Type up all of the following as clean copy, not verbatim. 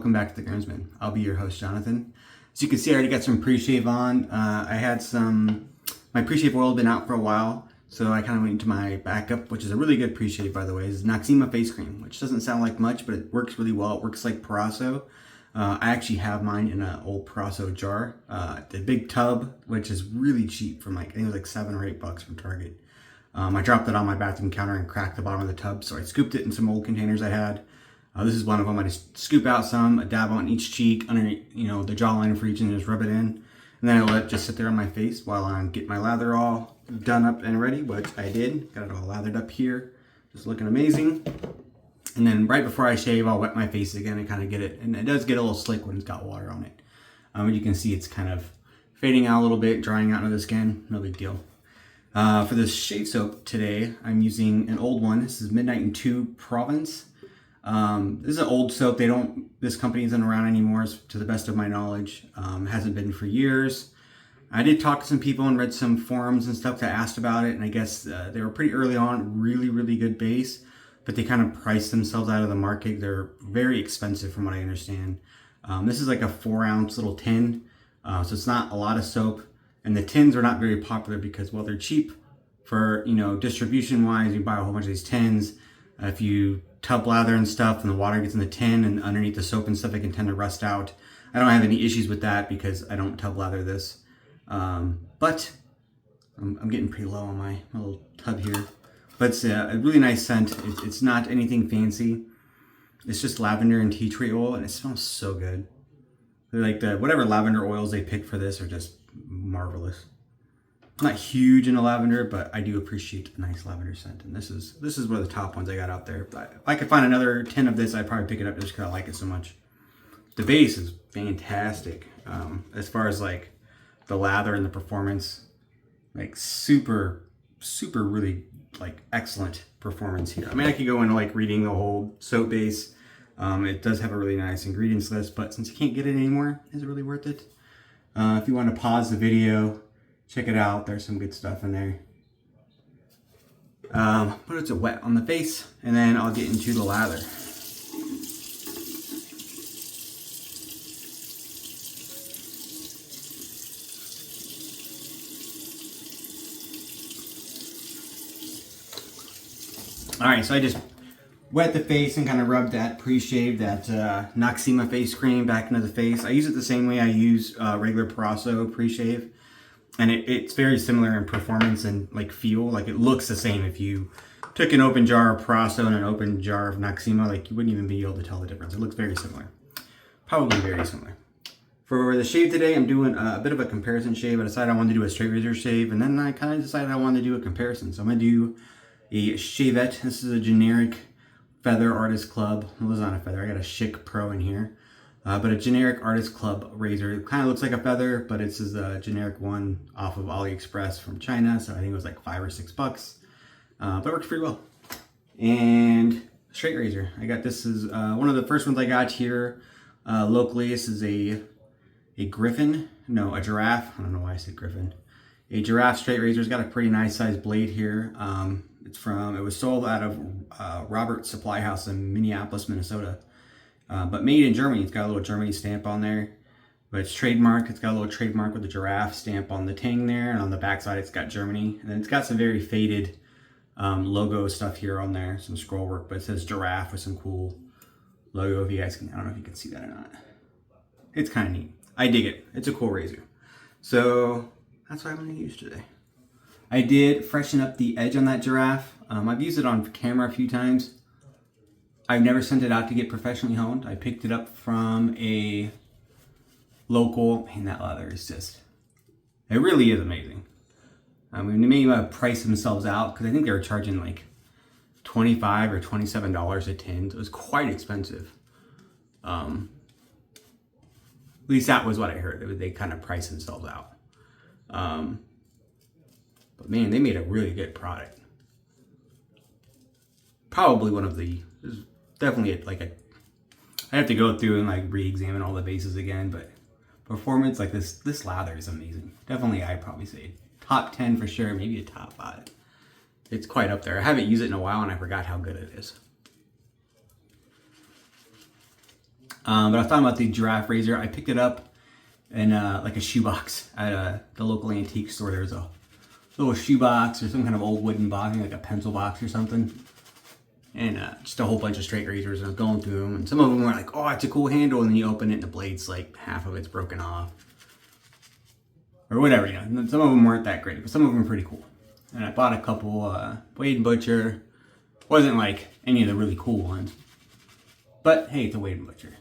welcome back to The Groomsman. I'll be your host, Jonathan. As you can see, I already got some pre-shave on. I had my pre-shave oil had been out for a while, so I kind of went into my backup, which is a really good pre-shave, by the way. It's Noxzemma face cream, which doesn't sound like much, but it works really well. It works like Proraso. I actually have mine in an old Proraso jar. The big tub, which is really cheap, from like, I think it was like $7 or $8 from Target. I dropped it on my bathroom counter and cracked the bottom of the tub, so I scooped it in some old containers I had. This is one of them. I just scoop out some, a dab on each cheek, underneath, the jawline for each, and just rub it in. And then I let it just sit there on my face while I'm getting my lather all done up and ready, which I did. Got it all lathered up here, just looking amazing. And then right before I shave, I'll wet my face again and kind of get it. And it does get a little slick when it's got water on it. You can see it's kind of fading out a little bit, drying out into the skin. No big deal. For this shave soap today, I'm using an old one. This is Midnight and Two Provence. This is an old soap. This company isn't around anymore, to the best of my knowledge. Hasn't been for years. I did talk to some people and read some forums and stuff that asked about it, and I guess they were pretty early on, really, really good base, but they kind of priced themselves out of the market. They're very expensive from what I understand. This is like a 4-ounce little tin, so it's not a lot of soap, and the tins are not very popular because, well, they're cheap for, distribution-wise. You buy a whole bunch of these tins. If you tub lather and stuff and the water gets in the tin and underneath the soap and stuff, it can tend to rust out. I don't have any issues with that because I don't tub lather this. But I'm getting pretty low on my little tub here. But it's a really nice scent. It's not anything fancy. It's just lavender and tea tree oil, and it smells so good. They're like whatever lavender oils they pick for this are just marvelous. I'm not huge into lavender, but I do appreciate a nice lavender scent. And this is one of the top ones I got out there. But if I could find another tin of this, I'd probably pick it up just because I like it so much. The base is fantastic. As far as like the lather and the performance, like super, super really like excellent performance here. I mean, I could go into like reading the whole soap base. It does have a really nice ingredients list, but since you can't get it anymore, is it really worth it? If you want to pause the video, check it out. There's some good stuff in there. Put it to wet on the face, and then I'll get into the lather. Alright, so I just wet the face and kind of rubbed that pre-shave, that Noxzemma face cream back into the face. I use it the same way I use regular Proraso pre-shave. And it's very similar in performance and like feel. Like it looks the same. If you took an open jar of Proraso and an open jar of Noxzemma, like you wouldn't even be able to tell the difference. It looks very similar. Probably very similar. For the shave today, I'm doing a bit of a comparison shave. I decided I wanted to do a straight razor shave, and then I kind of decided I wanted to do a comparison. So I'm going to do a Shavette. This is a generic Feather Artist Club. Well, it's not a feather. I got a Schick Pro in here. But a generic Artist Club razor. It kind of looks like a feather, but it's a generic one off of AliExpress from China. So I think it was like $5 or $6. But it works pretty well. And straight razor. I got this is one of the first ones I got here locally. This is a Griffin. No, a Giraffe. I don't know why I said Griffin. A Giraffe straight razor. It's got a pretty nice sized blade here. It was sold out of Robert's Supply House in Minneapolis, Minnesota. But made in Germany. It's got a little Germany stamp on there. But it's trademarked. It's got a little trademark with the giraffe stamp on the tang there. And on the back side, it's got Germany. And then it's got some very faded logo stuff here on there. Some scroll work. But it says Giraffe with some cool logo. If you guys can, I don't know if you can see that or not. It's kind of neat. I dig it. It's a cool razor. So that's what I'm going to use today. I did freshen up the edge on that Giraffe. I've used it on camera a few times. I've never sent it out to get professionally honed. I picked it up from a local, man, that leather is just, it really is amazing. I mean, they may price themselves out because I think they were charging like $25 or $27 a tin. So it was quite expensive. At least that was what I heard. They kind of priced themselves out. But man, they made a really good product. Probably one of the, definitely I have to go through and like re-examine all the bases again, but performance like this lather is amazing. Definitely, I'd probably say top 10 for sure, maybe a top 5. It's quite up there. I haven't used it in a while and I forgot how good it is. But I was talking about the Giraffe razor. I picked it up in like a shoebox at the local antique store. There was a little shoebox or some kind of old wooden box, like a pencil box or something. And just a whole bunch of straight razors. And I was going through them. And some of them were like, oh, it's a cool handle. And then you open it and the blade's like half of it's broken off. Or whatever, you know. And some of them weren't that great, but some of them were pretty cool. And I bought a couple Wade & Butcher. Wasn't like any of the really cool ones. But hey, it's a Wade & Butcher.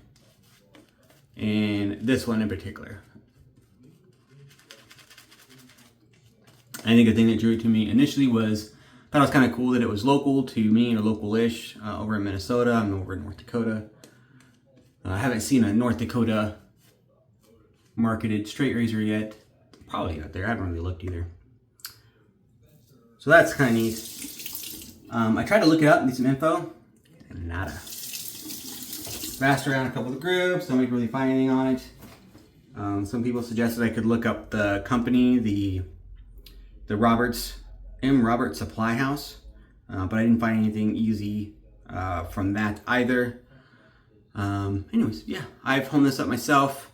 And this one in particular. I think the thing that drew it to me initially was, I thought it was kind of cool that it was local to me, or local-ish, over in Minnesota. I'm over in North Dakota. I haven't seen a North Dakota marketed straight razor yet. Probably out there. I haven't really looked either. So that's kind of neat. I tried to look it up and get some info. And nada. Asked around a couple of the groups. Nobody could really find anything on it. Some people suggested I could look up the company, the Roberts Supply House, but I didn't find anything easy from that either. Anyways, yeah, I've honed this up myself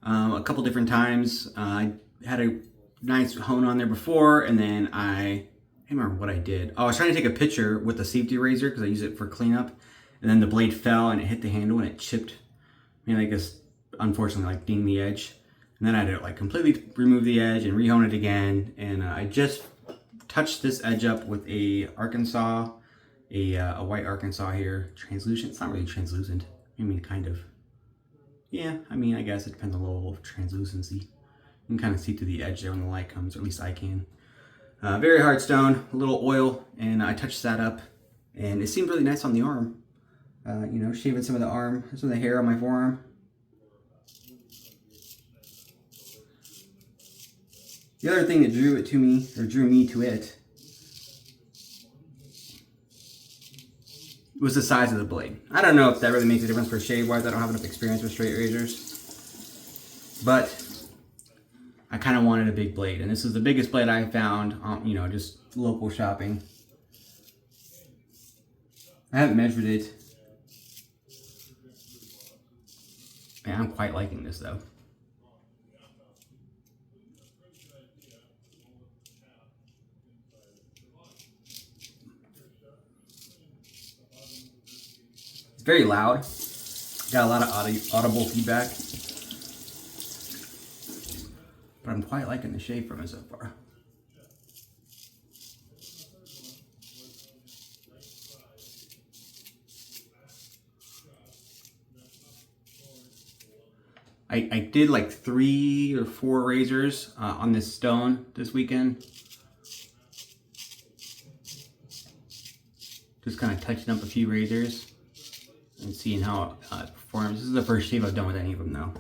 a couple different times. I had a nice hone on there before, and then I can't remember what I did. Oh, I was trying to take a picture with the safety razor because I use it for cleanup, and then the blade fell and it hit the handle and it chipped. I mean, I guess unfortunately like dinged the edge, and then I had to like completely remove the edge and rehone it again, and I just touched this edge up with a Arkansas, a white Arkansas here, translucent. It's not really translucent. I mean, kind of. Yeah, I mean, I guess it depends on the level of translucency. You can kind of see through the edge there when the light comes, or at least I can. Very hard stone, a little oil, and I touched that up, and it seemed really nice on the arm. You know, shaving some of the arm, some of the hair on my forearm. The other thing that drew me to it, was the size of the blade. I don't know if that really makes a difference for shave-wise. I don't have enough experience with straight razors. But I kind of wanted a big blade. And this is the biggest blade I found, you know, just local shopping. I haven't measured it. Man, I'm quite liking this though. It's very loud. Got a lot of audible feedback. But I'm quite liking the shave from it so far. I did like 3 or 4 razors on this stone this weekend. Just kind of touching up a few razors and seeing how it performs. This is the first shave I've done with any of them though.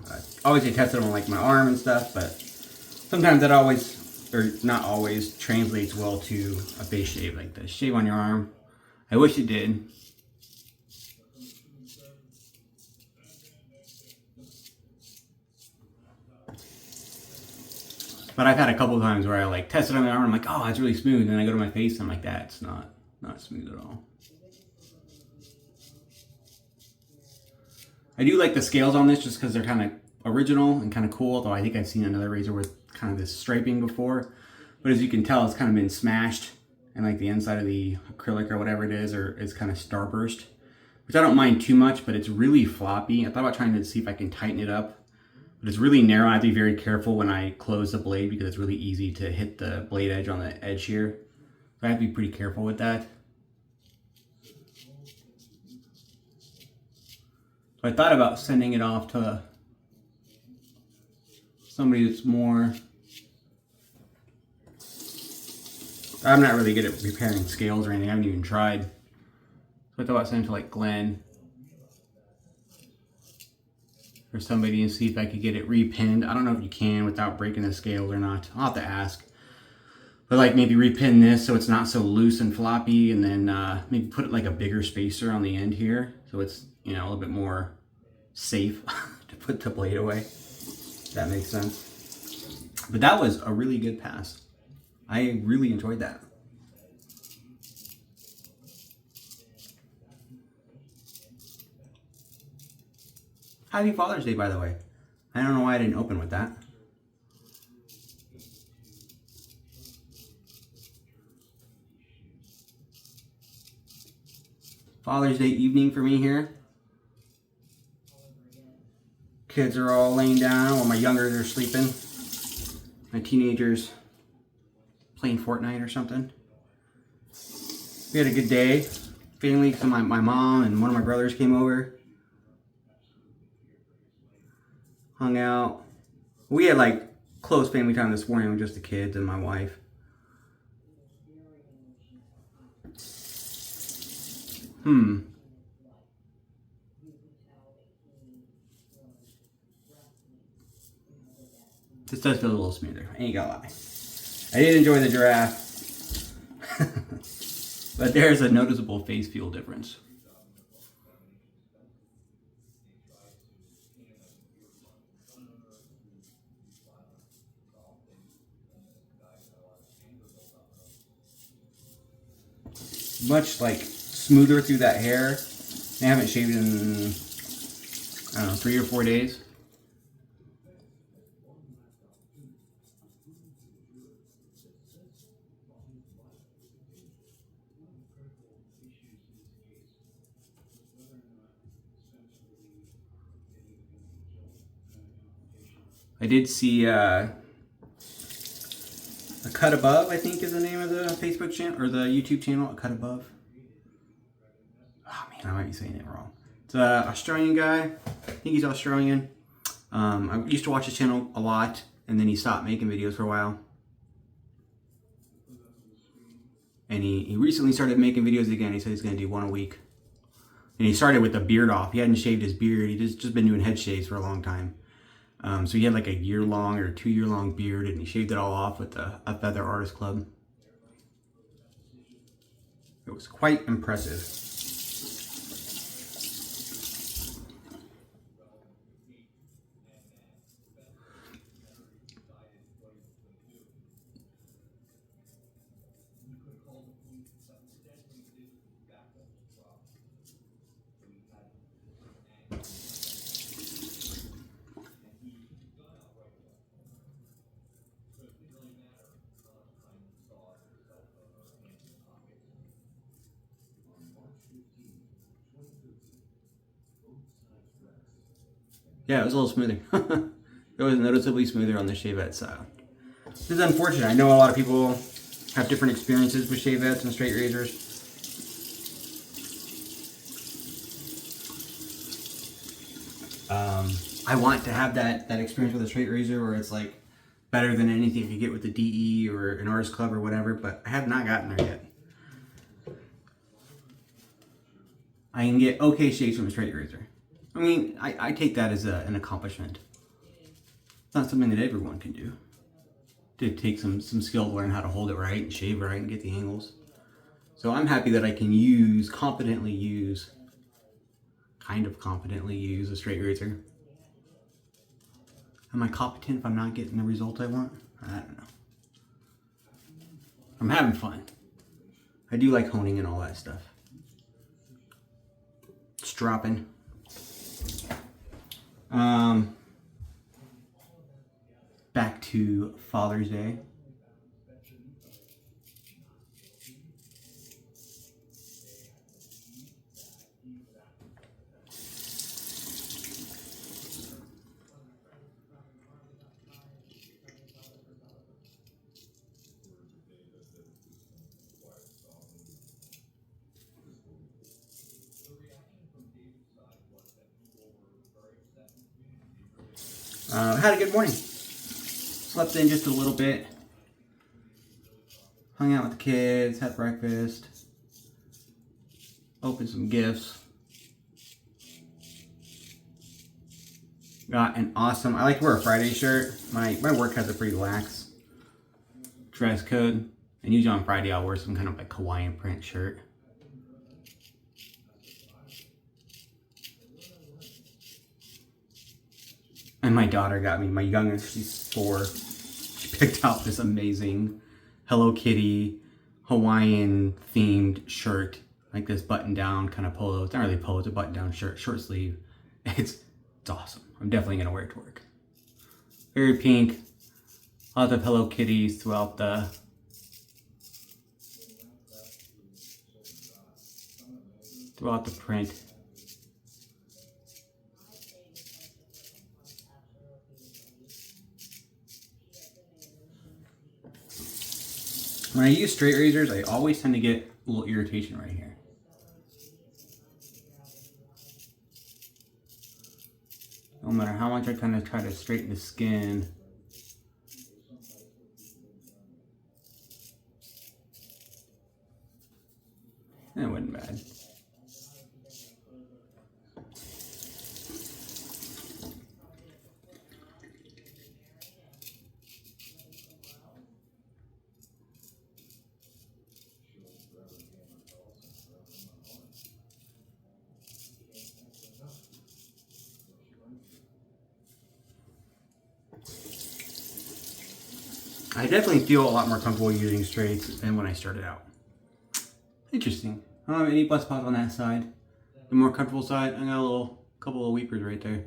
Obviously I tested them on like my arm and stuff, but sometimes that always, or not always, translates well to a face shave, like the shave on your arm. I wish it did. But I've had a couple of times where I like tested on my arm, I'm like, oh, it's really smooth. And then I go to my face and I'm like, that's not smooth at all. I do like the scales on this just because they're kind of original and kind of cool. Though I think I've seen another razor with kind of this striping before. But as you can tell, it's kind of been smashed. And like the inside of the acrylic or whatever it is kind of starburst. Which I don't mind too much, but it's really floppy. I thought about trying to see if I can tighten it up. But it's really narrow. I have to be very careful when I close the blade because it's really easy to hit the blade edge on the edge here. So I have to be pretty careful with that. So I thought about sending it off to somebody that's more... I'm not really good at repairing scales or anything. I haven't even tried. So I thought about sending it to like Glenn or somebody and see if I could get it repinned. I don't know if you can without breaking the scales or not. I'll have to ask. But like maybe repin this so it's not so loose and floppy, and then maybe put like a bigger spacer on the end here so it's, you know, a little bit more safe to put the blade away. If that makes sense. But that was a really good pass. I really enjoyed that. Happy Father's Day, by the way. I don't know why I didn't open with that. Father's Day evening for me here. Kids are all laying down while my youngers are sleeping. My teenagers playing Fortnite or something. We had a good day. Family, so my mom and one of my brothers came over. Hung out. We had like close family time this morning with just the kids and my wife. This does feel a little smoother. I ain't gonna lie. I did enjoy the Giraffe. But there's a noticeable face feel difference. Much like smoother through that hair. I haven't shaved in, I don't know, 3 or 4 days. I did see A Cut Above, I think is the name of the Facebook channel, or the YouTube channel, A Cut Above. Oh man, I might be saying it wrong. It's an Australian guy. I think he's Australian. I used to watch his channel a lot, and then he stopped making videos for a while. And he recently started making videos again. He said he's going to do 1 a week. And he started with the beard off. He hadn't shaved his beard. He just been doing head shaves for a long time. So he had like a 1-year-long or 2-year-long beard, and he shaved it all off with a Feather Artist Club. It was quite impressive. Yeah, it was a little smoother. It was noticeably smoother on the Shavette style. This is unfortunate. I know a lot of people have different experiences with Shavettes and straight razors. I want to have that experience with a straight razor where it's like better than anything you get with the DE or an Artist Club or whatever, but I have not gotten there yet. I can get okay shaves from a straight razor. I mean, I take that as an accomplishment. It's not something that everyone can do. It takes some skill to learn how to hold it right and shave right and get the angles. So I'm happy that I can kind of competently use a straight razor. Am I competent if I'm not getting the result I want? I don't know. I'm having fun. I do like honing and all that stuff. It's dropping. Back to Father's Day. Had a good morning. Slept in just a little bit. Hung out with the kids, had breakfast. Opened some gifts. Got an awesome, I like to wear a Friday shirt. My work has a pretty lax dress code. And usually on Friday I'll wear some kind of like Hawaiian print shirt. And my daughter got me, my youngest, she's 4. She picked out this amazing Hello Kitty Hawaiian themed shirt. Like this button down kind of polo. It's not really polo, it's a button down shirt, short sleeve. It's It's awesome. I'm definitely gonna wear it to work. Very pink. Lots of Hello Kitties throughout the print. When I use straight razors, I always tend to get a little irritation right here. No matter how much I kind of try to straighten the skin, it wasn't bad. I definitely feel a lot more comfortable using straights than when I started out. Interesting. I don't have any blood spots on that side. The more comfortable side, I got a couple of weepers right there.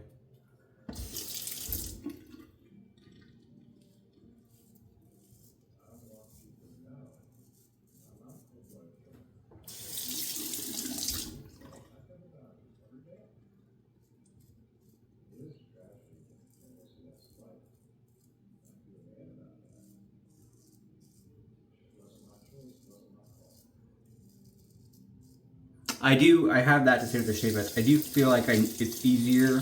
I have that to say with the Shavette. I do feel like it's easier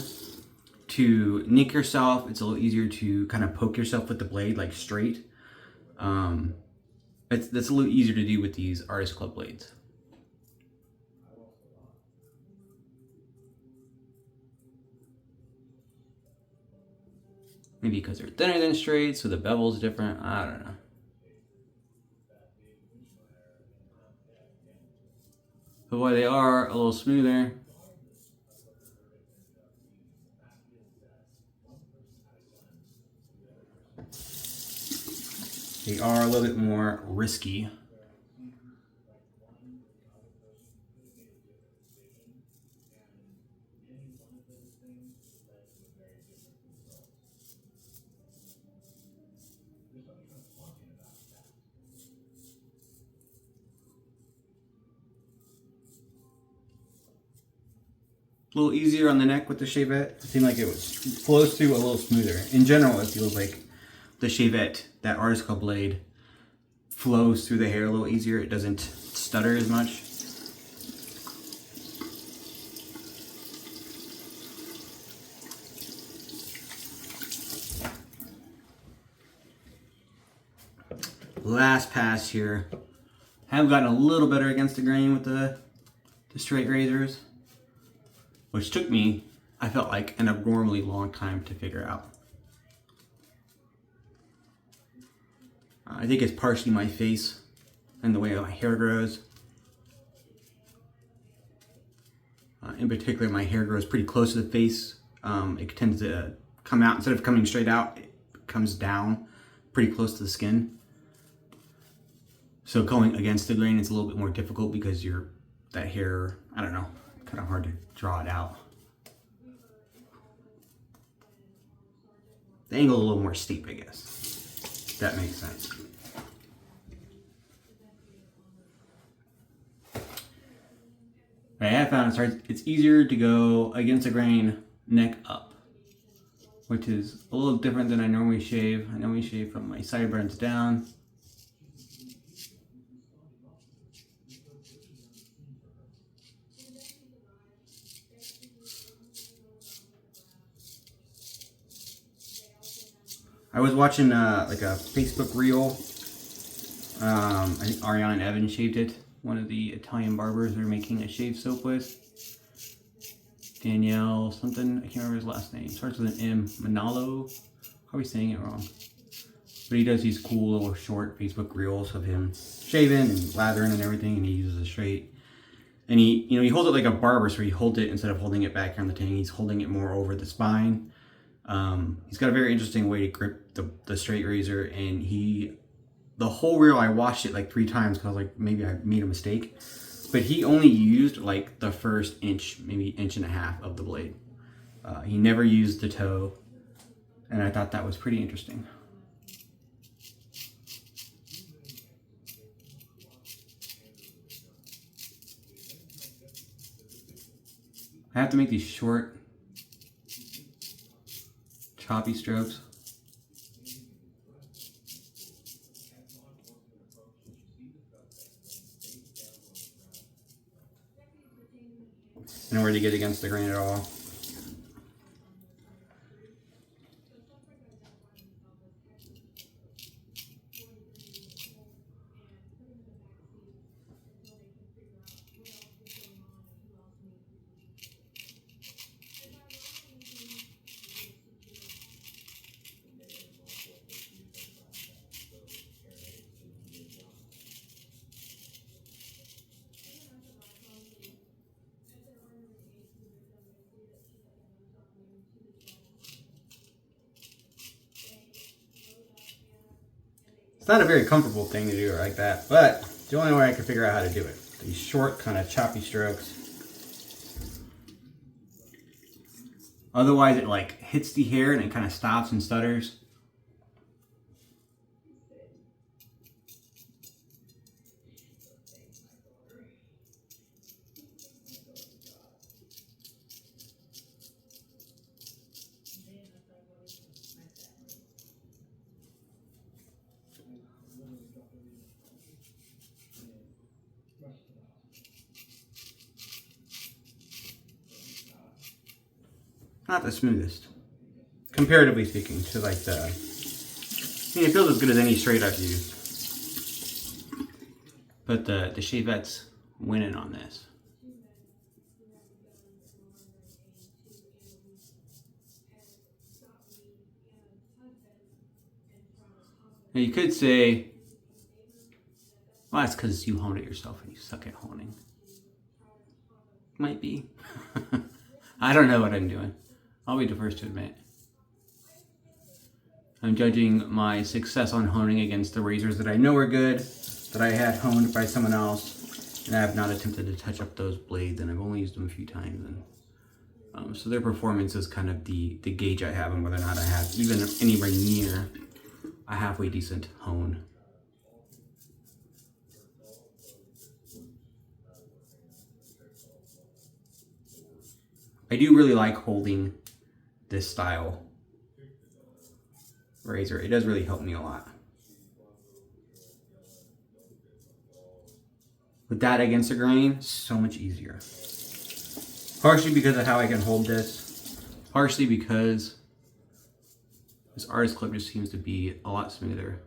to nick yourself. It's a little easier to kind of poke yourself with the blade, like straight. That's a little easier to do with these Artist Club blades. Maybe because they're thinner than straight, so the bevel's different. I don't know. But boy, they are a little smoother. They are a little bit more risky. A little easier on the neck with the Shavette. It seemed like it flows through a little smoother. In general, it feels like the Shavette, that Artist Club blade, flows through the hair a little easier. It doesn't stutter as much. Last pass here. Have gotten a little better against the grain with the straight razors, which took me, I felt like, an abnormally long time to figure out. I think it's partially my face and the way my hair grows. In particular, my hair grows pretty close to the face. It tends to come out, instead of coming straight out, it comes down pretty close to the skin. So going against the grain is a little bit more difficult because that hair, I don't know, kind of hard to draw it out. The angle is a little more steep, I guess. If that makes sense. I have found it's easier to go against the grain neck up, which is a little different than I normally shave. I normally shave from my sideburns down. I was watching like a Facebook reel. I think Ariana and Evan shaved it. One of the Italian barbers they're making a shave soap with. Danielle something, I can't remember his last name. Starts with an M. Manalo. Probably saying it wrong. But he does these cool little short Facebook reels of him shaving and lathering and everything, and he uses a straight. And he holds it like a barber, so he holds it instead of holding it back here on the tang, he's holding it more over the spine. He's got a very interesting way to grip the straight razor, and the whole reel, I watched it like 3 times because I was like, maybe I made a mistake. But he only used like the first inch, maybe inch and a half of the blade. He never used the toe, and I thought that was pretty interesting. I have to make these short, choppy strokes. In order to get against the grain at all. It's not a very comfortable thing to do it like that, but it's the only way I can figure out how to do it. These short, kind of choppy strokes. Otherwise, it like hits the hair and it kind of stops and stutters. Not the smoothest, comparatively speaking, to like the, I mean, it feels as good as any straight I've used. But the Shavette's winning on this. Now you could say, well, that's because you honed it yourself and you suck at honing. Might be. I don't know what I'm doing. I'll be the first to admit. I'm judging my success on honing against the razors that I know are good, that I had honed by someone else, and I have not attempted to touch up those blades, and I've only used them a few times. And so their performance is kind of the gauge I have on whether or not I have even anywhere near a halfway decent hone. I do really like holding this style razor. It does really help me a lot. With that against the grain, so much easier. Partially because of how I can hold this. Partially because this artist clip just seems to be a lot smoother.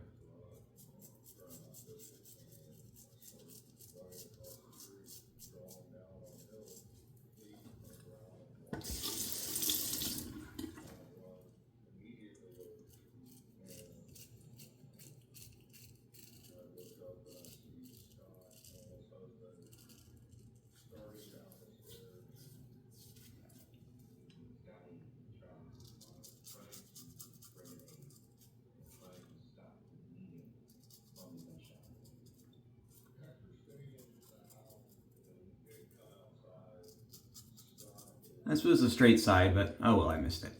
This was a straight side, but oh well, I missed it.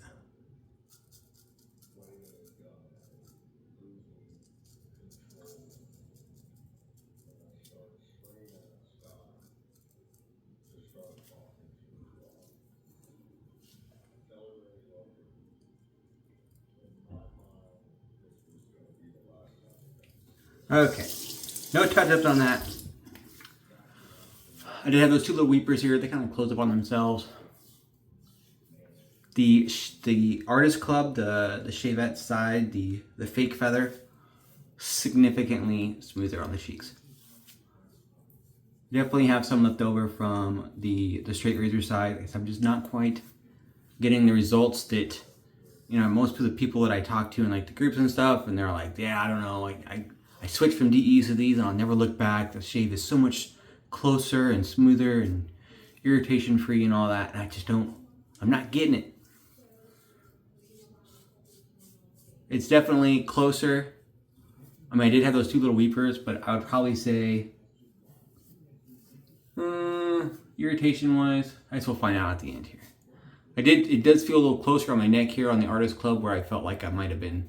Okay, no touch-ups on that. I did have those two little weepers here. They kind of closed up on themselves. The Artist Club, the Shavette side, the fake feather, significantly smoother on the cheeks. Definitely have some left over from the straight razor side. I'm just not quite getting the results that, you know, most of the people that I talk to in like the groups and stuff, and they're like, yeah, I don't know, like I switched from DEs to these and I'll never look back. The shave is so much closer and smoother and irritation free and all that, and I just don't, I'm not getting it. It's definitely closer. I mean, I did have those two little weepers, but I would probably say, irritation wise, I guess we'll find out at the end here. It does feel a little closer on my neck here on the Artist Club where I felt like I might have been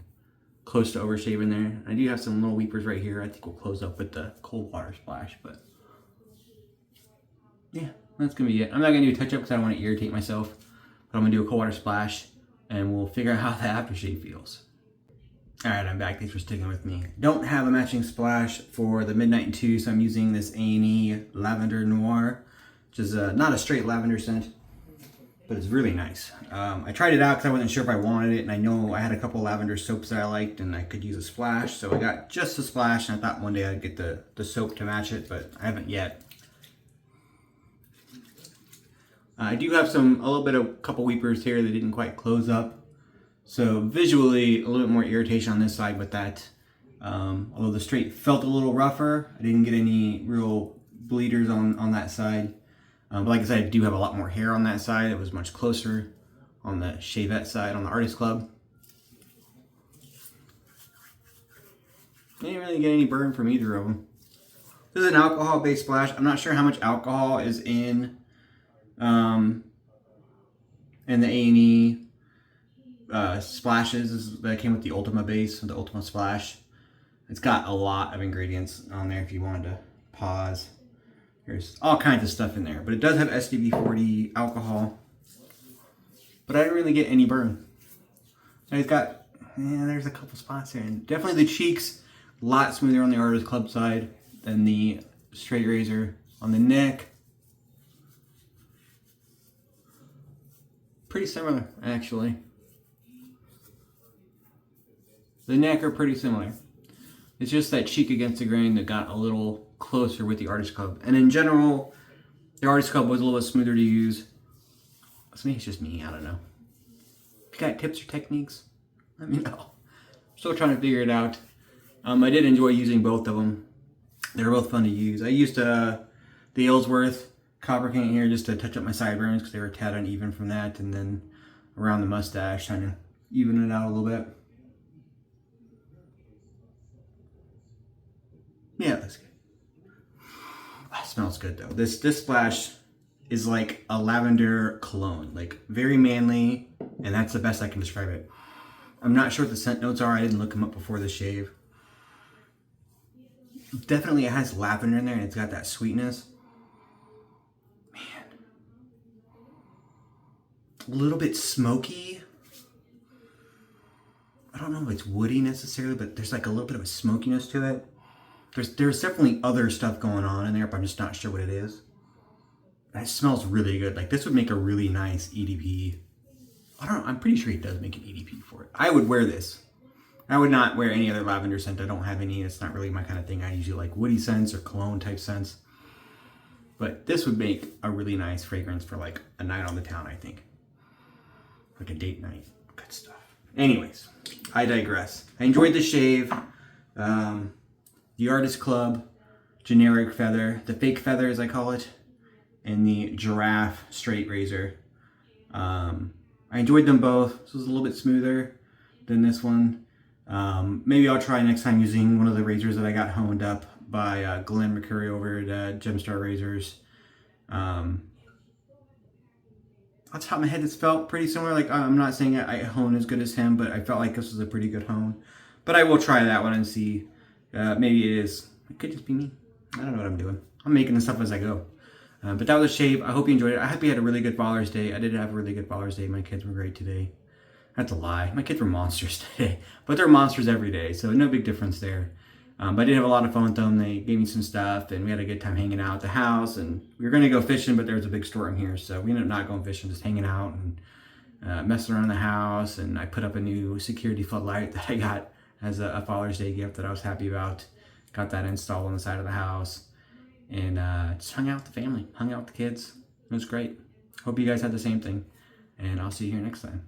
close to overshaving there. I do have some little weepers right here. I think we'll close up with the cold water splash, but yeah, that's gonna be it. I'm not gonna do a touch up because I don't want to irritate myself, but I'm gonna do a cold water splash and we'll figure out how the aftershave feels. All right, I'm back. Thanks for sticking with me. Don't have a matching splash for the Midnight and 2, so I'm using this A&E Lavender Noir, which is not a straight lavender scent, but it's really nice. I tried it out because I wasn't sure if I wanted it, and I know I had a couple lavender soaps that I liked, and I could use a splash, so I got just a splash, and I thought one day I'd get the soap to match it, but I haven't yet. I do have a little bit of a couple weepers here that didn't quite close up. So visually, a little bit more irritation on this side with that. Although the straight felt a little rougher, I didn't get any real bleeders on that side. But like I said, I do have a lot more hair on that side. It was much closer on the Shavette side on the Artist Club. I didn't really get any burn from either of them. This is an alcohol-based splash. I'm not sure how much alcohol is in the A&E splashes that came with the Ultima base, the Ultima splash. It's got a lot of ingredients on there if you wanted to pause. There's all kinds of stuff in there, but it does have SDB40 alcohol. But I didn't really get any burn. So it's got, there's a couple spots here. And definitely the cheeks, a lot smoother on the Artist Club side than the straight razor. On the neck, pretty similar actually. The neck are pretty similar. It's just that cheek against the grain that got a little closer with the Artist Club. And in general, the Artist Club was a little bit smoother to use. So maybe it's just me, I don't know. If you got tips or techniques, let me know. Still trying to figure it out. I did enjoy using both of them. They were both fun to use. I used the Ellsworth copper paint here just to touch up my sideburns because they were a tad uneven from that. And then around the mustache, trying to even it out a little bit. Yeah, that's good. That smells good though. This splash is like a lavender cologne, like very manly, and that's the best I can describe it. I'm not sure what the scent notes are. I didn't look them up before the shave. Definitely it has lavender in there and it's got that sweetness. Man. A little bit smoky. I don't know if it's woody necessarily, but there's like a little bit of a smokiness to it. There's definitely other stuff going on in there, but I'm just not sure what it is. It smells really good. Like this would make a really nice EDP. I don't know, I'm pretty sure it does make an EDP for it. I would wear this. I would not wear any other lavender scent. I don't have any. It's not really my kind of thing. I usually like woody scents or cologne type scents. But this would make a really nice fragrance for like a night on the town, I think. Like a date night. Good stuff. Anyways, I digress. I enjoyed the shave. The Artist Club generic feather, the fake feather as I call it, and the Giraffe straight razor. I enjoyed them both. This was a little bit smoother than this one. Maybe I'll try next time using one of the razors that I got honed up by Glenn McCurry over at Gemstar Razors. Off the top of my head, it's felt pretty similar. Like I'm not saying I hone as good as him, but I felt like this was a pretty good hone. But I will try that one and see. Maybe it is. It could just be me. I don't know what I'm doing. I'm making this stuff as I go. But that was a shave. I hope you enjoyed it. I hope you had a really good Father's Day. I did have a really good Father's Day. My kids were great today. That's a lie. My kids were monsters today. But they're monsters every day, so no big difference there. But I did have a lot of fun with them. They gave me some stuff, and we had a good time hanging out at the house. And we were going to go fishing, but there was a big storm here, so we ended up not going fishing, just hanging out and messing around the house. And I put up a new security floodlight that I got as a Father's Day gift that I was happy about. Got that installed on the side of the house. And just hung out with the family, hung out with the kids. It was great. Hope you guys had the same thing. And I'll see you here next time.